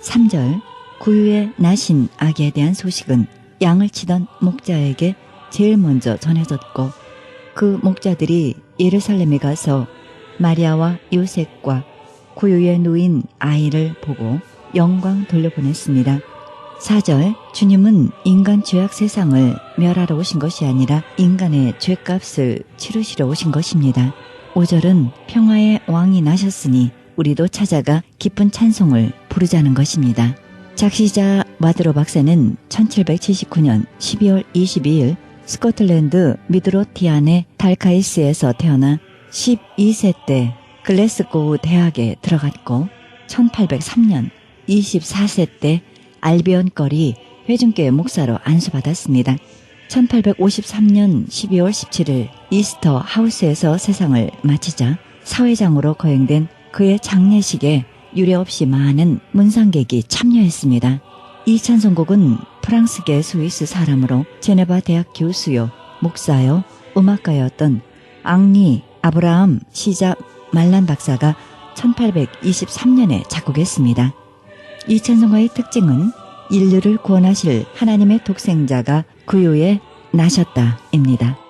3절 구유에 나신 아기에 대한 소식은 양을 치던 목자에게 제일 먼저 전해졌고 그 목자들이 예루살렘에 가서 마리아와 요셉과 구유에 누인 아이를 보고 영광 돌려보냈습니다. 4절 주님은 인간 죄악 세상을 멸하러 오신 것이 아니라 인간의 죄값을 치르시러 오신 것입니다. 5절은 평화의 왕이 나셨으니 우리도 찾아가 기쁜 찬송을 부르자는 것입니다. 작시자 와드로 박사는 1779년 12월 22일 스코틀랜드 미드로티안의 달카이스에서 태어나 12세 때 글래스고우 대학에 들어갔고 1803년 24세 때 알비온 거리 회중교회 목사로 안수받았습니다. 1853년 12월 17일 이스터 하우스에서 세상을 마치자 사회장으로 거행된 그의 장례식에 유례없이 많은 문상객이 참여했습니다. 이 찬송곡은 프랑스계 스위스 사람으로 제네바 대학 교수요, 목사요, 음악가였던 앙리 아브라함 시자 말란 박사가 1823년에 작곡했습니다. 이 찬송가의 특징은 인류를 구원하실 하나님의 독생자가 구유에 나셨다입니다.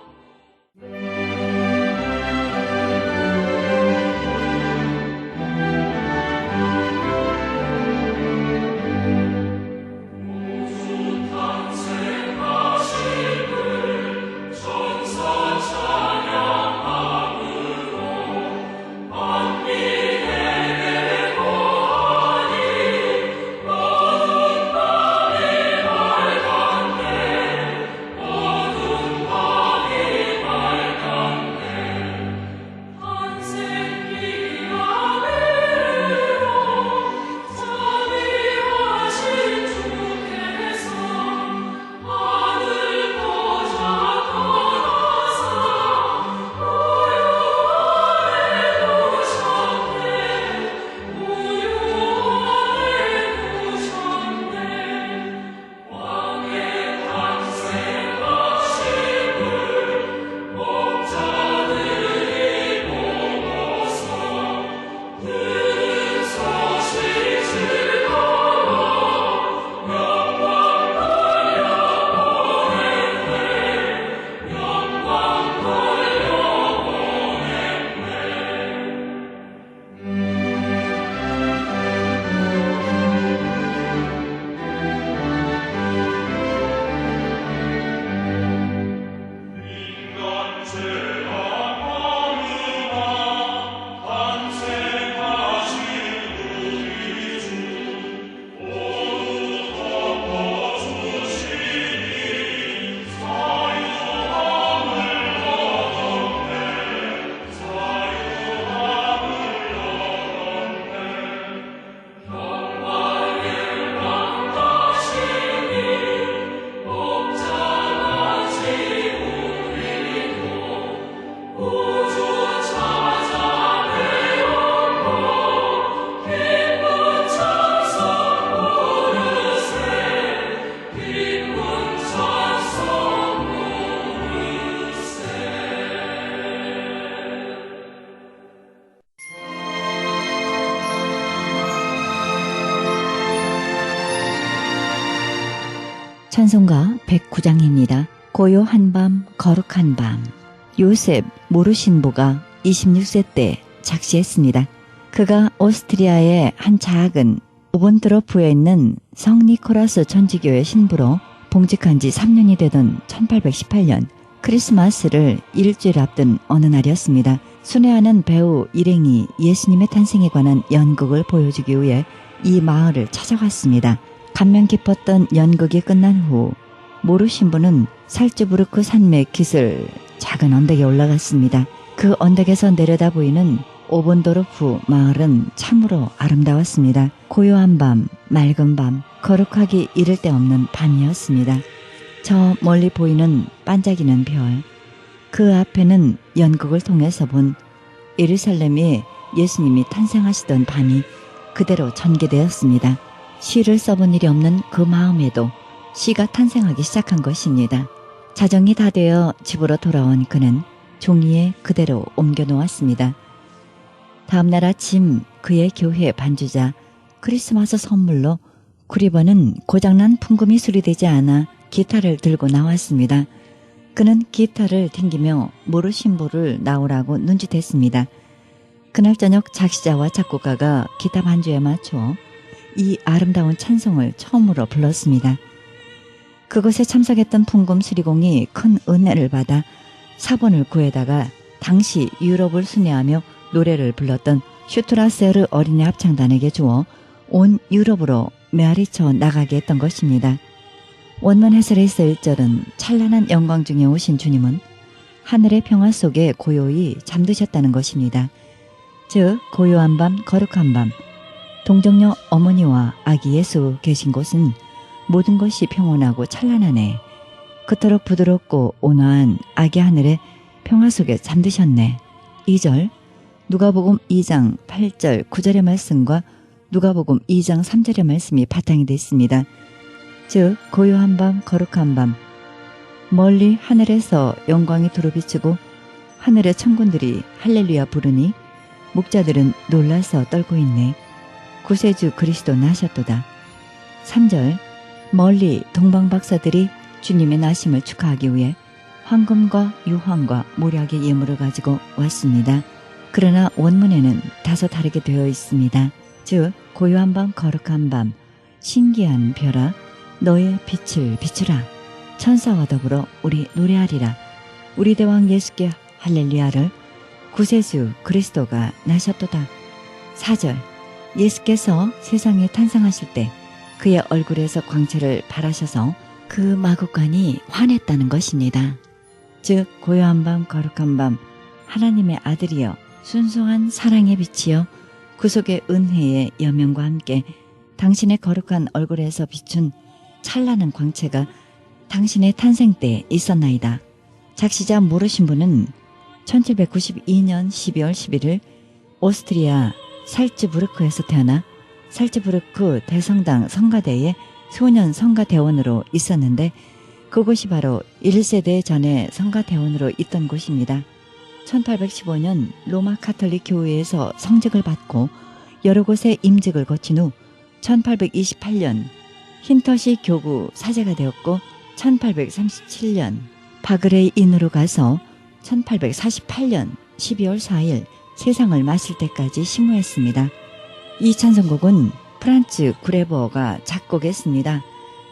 찬송가 109장입니다. 고요한 밤, 거룩한 밤. 요셉 모르신보가 26세 때 작시했습니다. 그가 오스트리아의 한 작은 오본드로프에 있는 성 니코라스 천지교회 신부로 봉직한 지 3년이 되던 1818년 크리스마스를 일주일 앞둔 어느 날이었습니다. 순회하는 배우 일행이 예수님의 탄생에 관한 연극을 보여주기 위해 이 마을을 찾아갔습니다. 감명 깊었던 연극이 끝난 후 모르신부는 살츠부르크 산맥 깃을 작은 언덕에 올라갔습니다. 그 언덕에서 내려다 보이는 오본도르프 마을은 참으로 아름다웠습니다. 고요한 밤, 맑은 밤, 거룩하기 이를 데 없는 밤이었습니다. 저 멀리 보이는 반짝이는 별, 그 앞에는 연극을 통해서 본 예루살렘에 예수님이 탄생하시던 밤이 그대로 전개되었습니다. 시를 써본 일이 없는 그 마음에도 시가 탄생하기 시작한 것입니다. 자정이 다 되어 집으로 돌아온 그는 종이에 그대로 옮겨놓았습니다. 다음날 아침 그의 교회 반주자 크리스마스 선물로 구리버는 고장난 풍금이 수리되지 않아 기타를 들고 나왔습니다. 그는 기타를 튕기며 모르신보를 나오라고 눈짓했습니다. 그날 저녁 작시자와 작곡가가 기타 반주에 맞춰 이 아름다운 찬송을 처음으로 불렀습니다. 그곳에 참석했던 풍금 수리공이 큰 은혜를 받아 사본을 구해다가 당시 유럽을 순회하며 노래를 불렀던 슈트라세르 어린이 합창단에게 주어 온 유럽으로 메아리쳐 나가게 했던 것입니다. 원문 해설에서 1절은 찬란한 영광 중에 오신 주님은 하늘의 평화 속에 고요히 잠드셨다는 것입니다. 즉 고요한 밤, 거룩한 밤, 동정녀 어머니와 아기 예수 계신 곳은 모든 것이 평온하고 찬란하네. 그토록 부드럽고 온화한 아기 하늘의 평화 속에 잠드셨네. 2절 누가복음 2장 8절 9절의 말씀과 누가복음 2장 3절의 말씀이 바탕이 됐습니다. 즉 고요한 밤, 거룩한 밤, 멀리 하늘에서 영광이 두루비치고 하늘의 천군들이 할렐루야 부르니 목자들은 놀라서 떨고 있네. 구세주 그리스도 나셨도다. 3절 멀리 동방박사들이 주님의 나심을 축하하기 위해 황금과 유황과 모략의 예물을 가지고 왔습니다. 그러나 원문에는 다소 다르게 되어 있습니다. 즉 고요한 밤, 거룩한 밤, 신기한 별아 너의 빛을 비추라. 천사와 더불어 우리 노래하리라. 우리 대왕 예수께 할렐루야를 구세주 그리스도가 나셨도다. 4절 예수께서 세상에 탄생하실 때 그의 얼굴에서 광채를 발하셔서 그 마구간이 환했다는 것입니다. 즉 고요한 밤, 거룩한 밤, 하나님의 아들이여 순수한 사랑의 빛이여 구속의 은혜의 여명과 함께 당신의 거룩한 얼굴에서 비춘 찬란한 광채가 당신의 탄생 때 있었나이다. 작시자 모르신부는 1792년 12월 11일 오스트리아 살츠부르크에서 태어나 살츠부르크 대성당 성가대의 소년 성가대원으로 있었는데 그곳이 바로 1세대 전에 성가대원으로 있던 곳입니다. 1815년 로마 카톨릭 교회에서 성직을 받고 여러 곳에 임직을 거친 후 1828년 힌터시 교구 사제가 되었고 1837년 바그레인으로 가서 1848년 12월 4일 세상을 마칠 때까지 심호했습니다. 이 찬송곡은 프란츠 구레버가 작곡했습니다.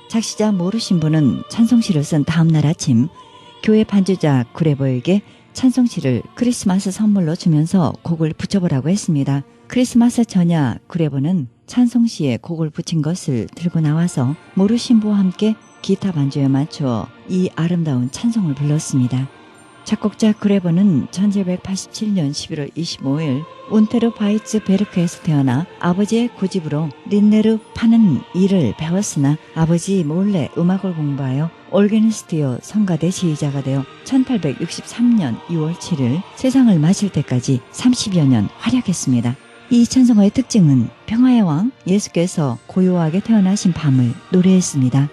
작시자 모르신부는 찬송시를 쓴 다음날 아침 교회 반주자 구레버에게 찬송시를 크리스마스 선물로 주면서 곡을 붙여보라고 했습니다. 크리스마스 전야 구레버는 찬송시에 곡을 붙인 것을 들고 나와서 모르신부와 함께 기타 반주에 맞추어 이 아름다운 찬송을 불렀습니다. 작곡자 구레버는 1787년 11월 25일 운테르 바이츠 베르크에서 태어나 아버지의 고집으로 린네르 파는 일을 배웠으나 아버지 몰래 음악을 공부하여 올게니스트여 성가대 지휘자가 되어 1863년 2월 7일 세상을 마칠 때까지 30여 년 활약했습니다. 이 찬송가의 특징은 평화의 왕 예수께서 고요하게 태어나신 밤을 노래했습니다.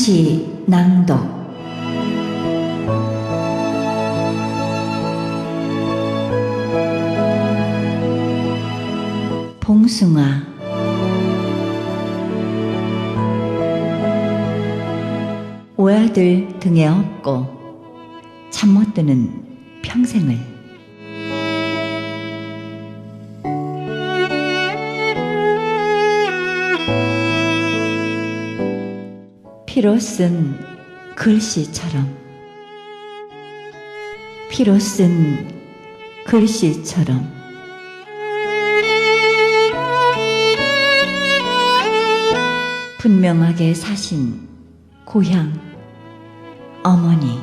성시 낭독 봉숭아 오아들 등에 업고 잠 못 드는 평생을 피로 쓴 글씨처럼 피로 쓴 글씨처럼 분명하게 사신 고향 어머니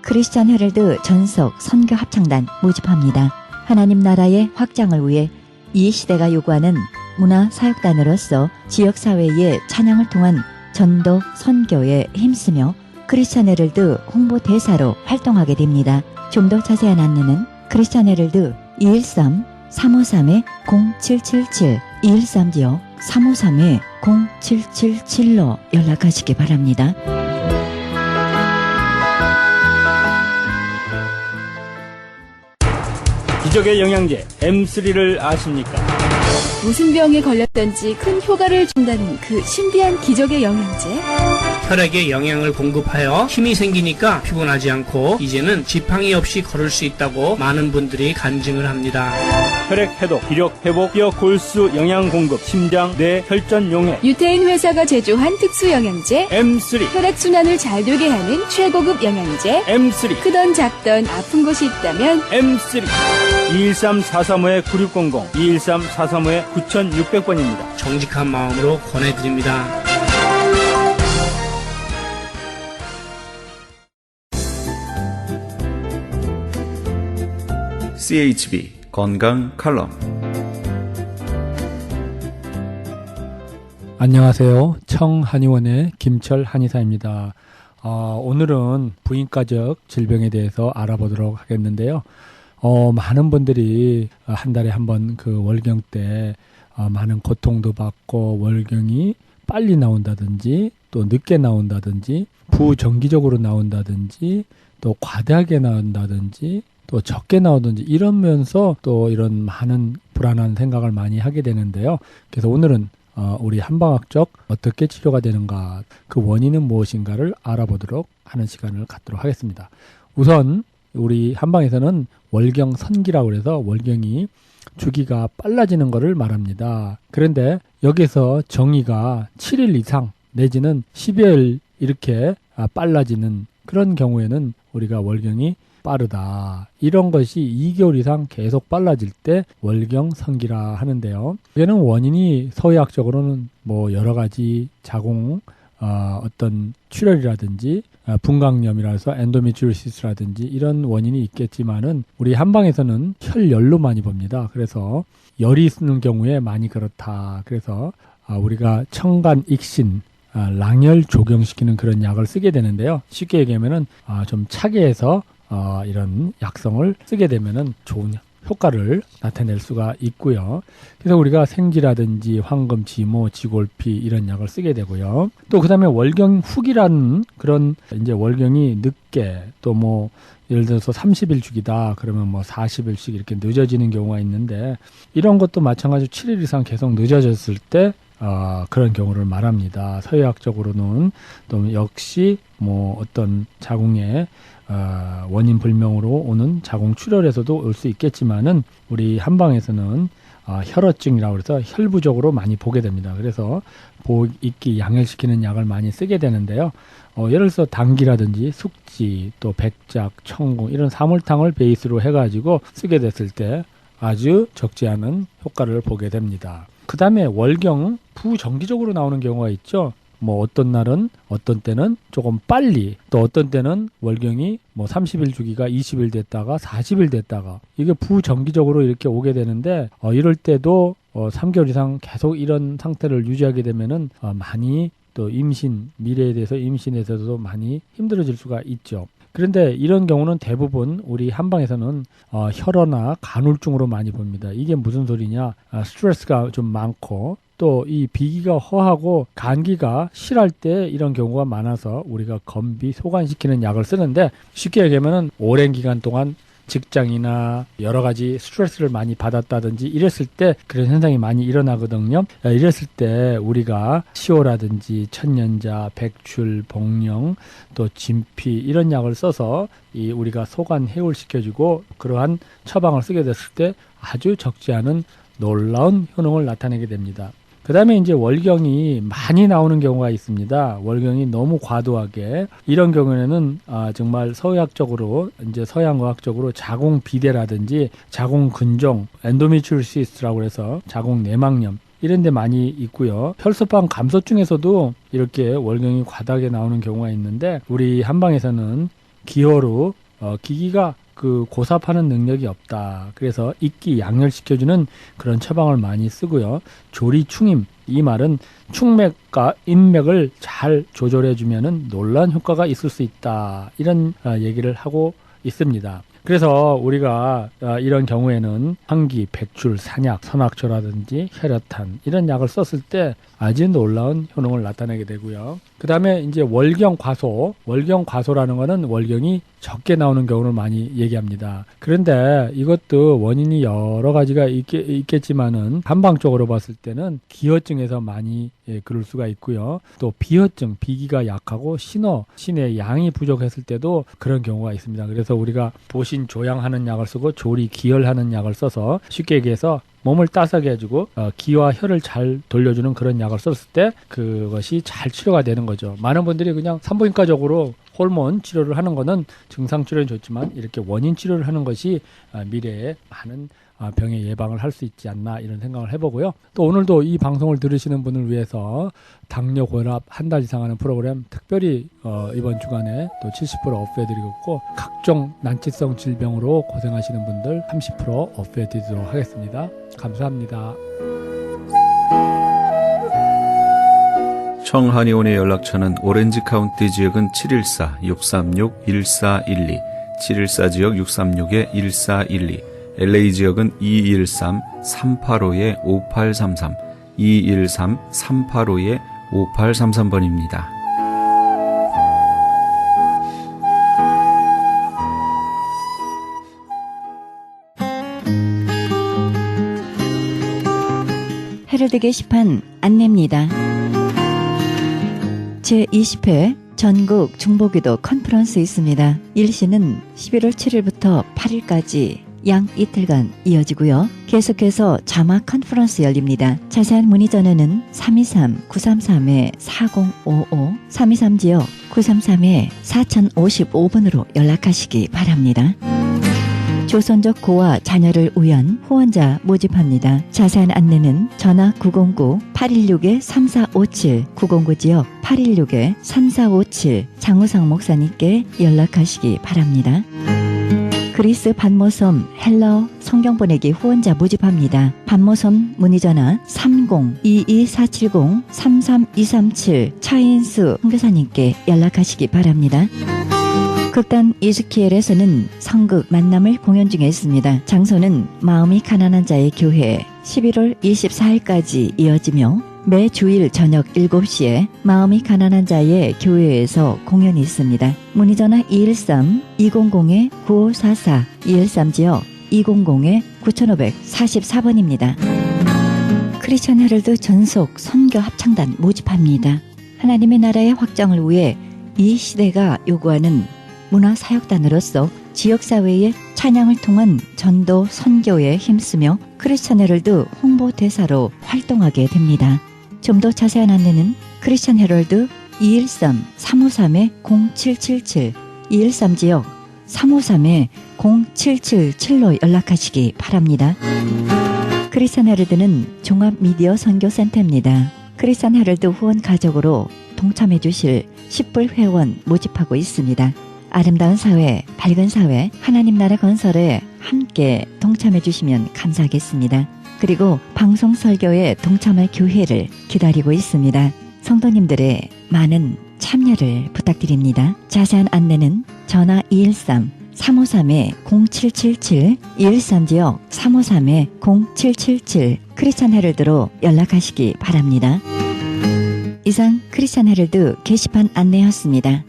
크리스천 헤럴드 전속 선교 합창단 모집합니다. 하나님 나라의 확장을 위해 이 시대가 요구하는 문화 사역단으로서 지역사회의 찬양을 통한 전도 선교에 힘쓰며 크리스천 헤럴드 홍보 대사로 활동하게 됩니다. 좀 더 자세한 안내는 크리스천 헤럴드 213-353-0777 213-353-0777로 연락하시기 바랍니다. 기적의 영양제 M3를 아십니까? 무슨 병에 걸렸던지 큰 효과를 준다는 그 신비한 기적의 영양제. 혈액에 영양을 공급하여 힘이 생기니까 피곤하지 않고 이제는 지팡이 없이 걸을 수 있다고 많은 분들이 간증을 합니다. 혈액 해독, 기력 회복, 뼈 골수 영양 공급, 심장, 뇌, 혈전 용해. 유태인 회사가 제조한 특수 영양제. M3, 혈액순환을 잘 되게 하는 최고급 영양제. M3, 크던 작던 아픈 곳이 있다면 M3. 213-435-9600, 213-435-9600번입니다. 정직한 마음으로 권해드립니다. CHB 건강 칼럼. 안녕하세요. 청한의원의 김철 한의사입니다. 오늘은 부인과적 질병에 대해서 알아보도록 하겠는데요. 많은 분들이 한 달에 한 번 그 월경 때 많은 고통도 받고 월경이 빨리 나온다든지 또 늦게 나온다든지 부정기적으로 나온다든지 또 과다하게 나온다든지 또 적게 나오든지 이러면서 또 이런 많은 불안한 생각을 많이 하게 되는데요. 그래서 오늘은 우리 한방학적 어떻게 치료가 되는가, 그 원인은 무엇인가를 알아보도록 하는 시간을 갖도록 하겠습니다. 우선 우리 한방에서는 월경 선기라고 해서 월경이 주기가 빨라지는 것을 말합니다. 그런데 여기서 정의가 7일 이상 내지는 10여일 이렇게 빨라지는 그런 경우에는 우리가 월경이 빠르다. 이런 것이 2개월 이상 계속 빨라질 때 월경 선기라 하는데요. 이게는 원인이 서의학적으로는 뭐 여러 가지 자궁 어떤 출혈이라든지 분광염이라서 엔도메트리오시스라든지 이런 원인이 있겠지만은 우리 한방에서는 혈열로 많이 봅니다. 그래서 열이 있는 경우에 많이 그렇다. 그래서 우리가 청간 익신 랑열 조경시키는 그런 약을 쓰게 되는데요. 쉽게 얘기하면은 좀 차게 해서 이런 약성을 쓰게 되면은 좋은 효과를 나타낼 수가 있고요. 그래서 우리가 생지라든지 황금, 지모, 지골피 이런 약을 쓰게 되고요. 또 그다음에 월경 후기라는 그런 이제 월경이 늦게 또 뭐 예를 들어서 30일 주기다 그러면 뭐 40일씩 이렇게 늦어지는 경우가 있는데 이런 것도 마찬가지로 7일 이상 계속 늦어졌을 때 그런 경우를 말합니다. 서의학적으로는 또 역시 뭐 어떤 자궁의 원인 불명으로 오는 자궁 출혈에서도 올 수 있겠지만은 우리 한방에서는 혈어증이라고 해서 혈부적으로 많이 보게 됩니다. 그래서 보익기 양혈시키는 약을 많이 쓰게 되는데요. 예를 들어서 당기라든지 숙지 또 백작, 청공 이런 사물탕을 베이스로 해가지고 쓰게 됐을 때 아주 적지 않은 효과를 보게 됩니다. 그 다음에 월경 부정기적으로 나오는 경우가 있죠. 뭐 어떤 날은 어떤 때는 조금 빨리 또 어떤 때는 월경이 뭐 30일 주기가 20일 됐다가 40일 됐다가 이게 부정기적으로 이렇게 오게 되는데 이럴 때도 3개월 이상 계속 이런 상태를 유지하게 되면은 많이 또 임신, 미래에 대해서 임신에서도 많이 힘들어질 수가 있죠. 그런데 이런 경우는 대부분 우리 한방에서는 혈어나 간울증으로 많이 봅니다. 이게 무슨 소리냐? 스트레스가 좀 많고 또 이 비기가 허하고 감기가 실할 때 이런 경우가 많아서 우리가 건비 소관시키는 약을 쓰는데, 쉽게 얘기하면 오랜 기간 동안 직장이나 여러 가지 스트레스를 많이 받았다든지 이랬을 때 그런 현상이 많이 일어나거든요. 이랬을 때 우리가 시오라든지 천년자, 백출, 복령, 또 진피 이런 약을 써서 우리가 소관 해울시켜주고 그러한 처방을 쓰게 됐을 때 아주 적지 않은 놀라운 효능을 나타내게 됩니다. 그 다음에 이제 월경이 많이 나오는 경우가 있습니다. 월경이 너무 과도하게, 이런 경우에는 정말 서양과학적으로 자궁 비대라든지 자궁 근종, 엔도메트리오시스라고 해서 자궁 내막염 이런 데 많이 있고요. 혈소판 감소증에서도 이렇게 월경이 과다하게 나오는 경우가 있는데, 우리 한방에서는 기호로 기기가 고삽하는 능력이 없다. 그래서 익기 양혈시켜주는 그런 처방을 많이 쓰고요. 조리충임, 이 말은 충맥과 인맥을 잘 조절해주면은 놀라운 효과가 있을 수 있다. 이런 얘기를 하고 있습니다. 그래서 우리가 이런 경우에는 항기, 백출, 산약, 선악초라든지 혈여탄 이런 약을 썼을 때 아주 놀라운 효능을 나타내게 되고요. 그 다음에 이제 월경과소라는 거는 월경이 적게 나오는 경우를 많이 얘기합니다. 그런데 이것도 원인이 여러 가지가 있겠지만은 한방적으로 봤을 때는 기허증에서 많이 그럴 수가 있고요. 또 비허증, 비기가 약하고 신의 양이 부족했을 때도 그런 경우가 있습니다. 그래서 우리가 보신 조양하는 약을 쓰고 조리 기혈하는 약을 써서, 쉽게 얘기해서 몸을 따스하게 해주고 기와 혈을 잘 돌려주는 그런 약을 썼을 때 그것이 잘 치료가 되는 거죠. 많은 분들이 그냥 산부인과적으로 호르몬 치료를 하는 거는 증상 치료는 좋지만 이렇게 원인 치료를 하는 것이 미래에 많은 병의 예방을 할 수 있지 않나, 이런 생각을 해보고요. 또 오늘도 이 방송을 들으시는 분을 위해서 당뇨 고혈압 한 달 이상 하는 프로그램 특별히 이번 주간에 또 70% 오프해드리고 있고, 각종 난치성 질병으로 고생하시는 분들 30% 오프해드리도록 하겠습니다. 감사합니다. 청한의원의 연락처는 오렌지 카운티 지역은 714-636-1412, 714 지역 636-1412, LA 지역은 213-385-5833, 213-385-5833번입니다. 헤럴드 게시판 안내입니다. 제20회 전국 중보기도 컨퍼런스 있습니다. 일시는 11월 7일부터 8일까지 양 이틀간 이어지고요. 계속해서 자막 컨퍼런스 열립니다. 자세한 문의 전화는 323-933-4055, 323지역 933-4055번으로 연락하시기 바랍니다. 조선족 고아 자녀를 위한 후원자 모집합니다. 자세한 안내는 전화 909-816-3457, 909지역 816-3457 장우상 목사님께 연락하시기 바랍니다. 그리스 반모섬 헬라어 성경 보내기 후원자 모집합니다. 반모섬 문의전화 30-22-470-33237 차인수 선교사님께 연락하시기 바랍니다. 극단 이즈키엘에서는 성극 만남을 공연 중에 있습니다. 장소는 마음이 가난한 자의 교회, 11월 24일까지 이어지며 매 주일 저녁 7시에 마음이 가난한 자의 교회에서 공연이 있습니다. 문의전화 213-200-9544, 213지역 200-9544번입니다. 크리스천 헤럴드 전속 선교 합창단 모집합니다. 하나님의 나라의 확장을 위해 이 시대가 요구하는 문화사역단으로서 지역사회의 찬양을 통한 전도 선교에 힘쓰며 크리스천 헤럴드 홍보대사로 활동하게 됩니다. 좀 더 자세한 안내는 크리스천 헤럴드 213-353-0777, 213지역 353-0777로 연락하시기 바랍니다. 크리스천 헤럴드는 종합미디어 선교센터입니다. 크리스천 헤럴드 후원 가족으로 동참해 주실 10불 회원 모집하고 있습니다. 아름다운 사회, 밝은 사회, 하나님 나라 건설에 함께 동참해 주시면 감사하겠습니다. 그리고 방송 설교에 동참할 교회를 기다리고 있습니다. 성도님들의 많은 참여를 부탁드립니다. 자세한 안내는 전화 213-353-0777, 213지역 353-0777 크리스찬 헤럴드로 연락하시기 바랍니다. 이상 크리스찬 헤럴드 게시판 안내였습니다.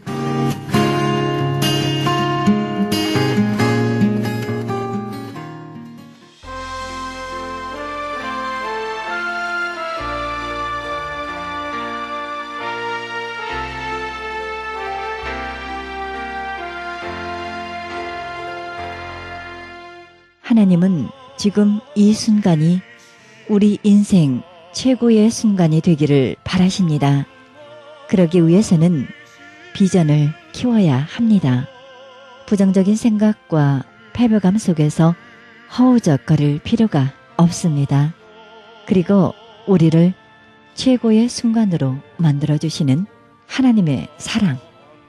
하나님은 지금 이 순간이 우리 인생 최고의 순간이 되기를 바라십니다. 그러기 위해서는 비전을 키워야 합니다. 부정적인 생각과 패배감 속에서 허우적거릴 필요가 없습니다. 그리고 우리를 최고의 순간으로 만들어주시는 하나님의 사랑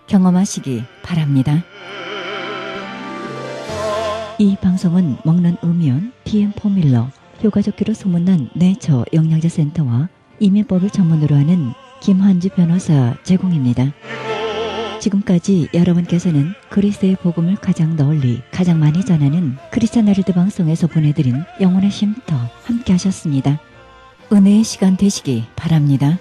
경험하시기 바랍니다. 이 방송은 먹는 음료, DM 포뮬러, 효과좋기로 소문난 내처 영양제 센터와 이민법을 전문으로 하는 김환주 변호사 제공입니다. 지금까지 여러분께서는 그리스도의 복음을 가장 널리 가장 많이 전하는 크리스찬 헤럴드 방송에서 보내드린 영혼의 쉼터 함께 하셨습니다. 은혜의 시간 되시기 바랍니다.